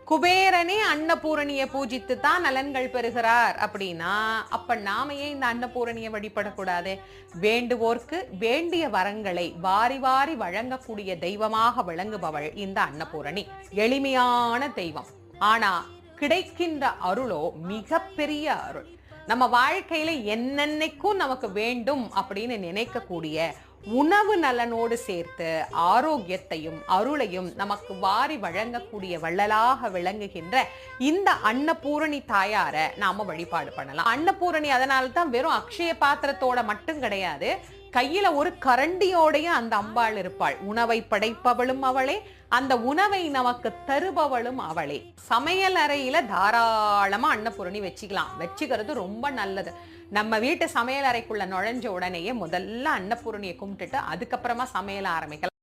குபேரனே அன்னபூரணியை பூஜித்து தான் நலன்கள் பெறுகிறார் அப்படின்னா அப்ப நாம ஏன் இந்த அன்னபூரணியை வழிபடக்கூடாது? வேண்டுவோர்க்கு வேண்டிய வரங்களை வாரி வாரி வழங்கக்கூடிய தெய்வமாக விளங்குபவள் இந்த அன்னபூரணி. எளிமையான தெய்வம், ஆனா கிடைக்கின்ற அருளோ மிகப்பெரிய அருள். நம்ம வாழ்க்கையில என்னென்னைக்கும் நமக்கு வேண்டும் அப்படின்னு நினைக்கக்கூடிய உணவு நலனோடு சேர்த்து ஆரோக்கியத்தையும் அருளையும் நமக்கு வாரி வழங்கக்கூடிய வள்ளலாக விளங்குகின்ற இந்த அன்னபூரணி தாயார நாம வழிபாடு பண்ணலாம். அன்னபூரணி அதனால தான் வெறும் அக்ஷய பாத்திரத்தோட மட்டும் கிடையாது, கையில ஒரு கரண்டியோடைய அந்த அம்பாள் இருப்பாள். உணவை படைப்பவளும் அவளே, அந்த உணவை நமக்கு தருபவளும் அவளே. சமையல் அறையில தாராளமா அன்னபூரணி வச்சுக்கலாம். வச்சுக்கிறது ரொம்ப நல்லது. நம்ம வீட்டு சமையல் அறைக்குள்ள நுழைஞ்ச உடனேயே முதல்ல அன்னபூரணியை கும்பிட்டுட்டு அதுக்கப்புறமா சமையல் ஆரம்பிக்கலாம்.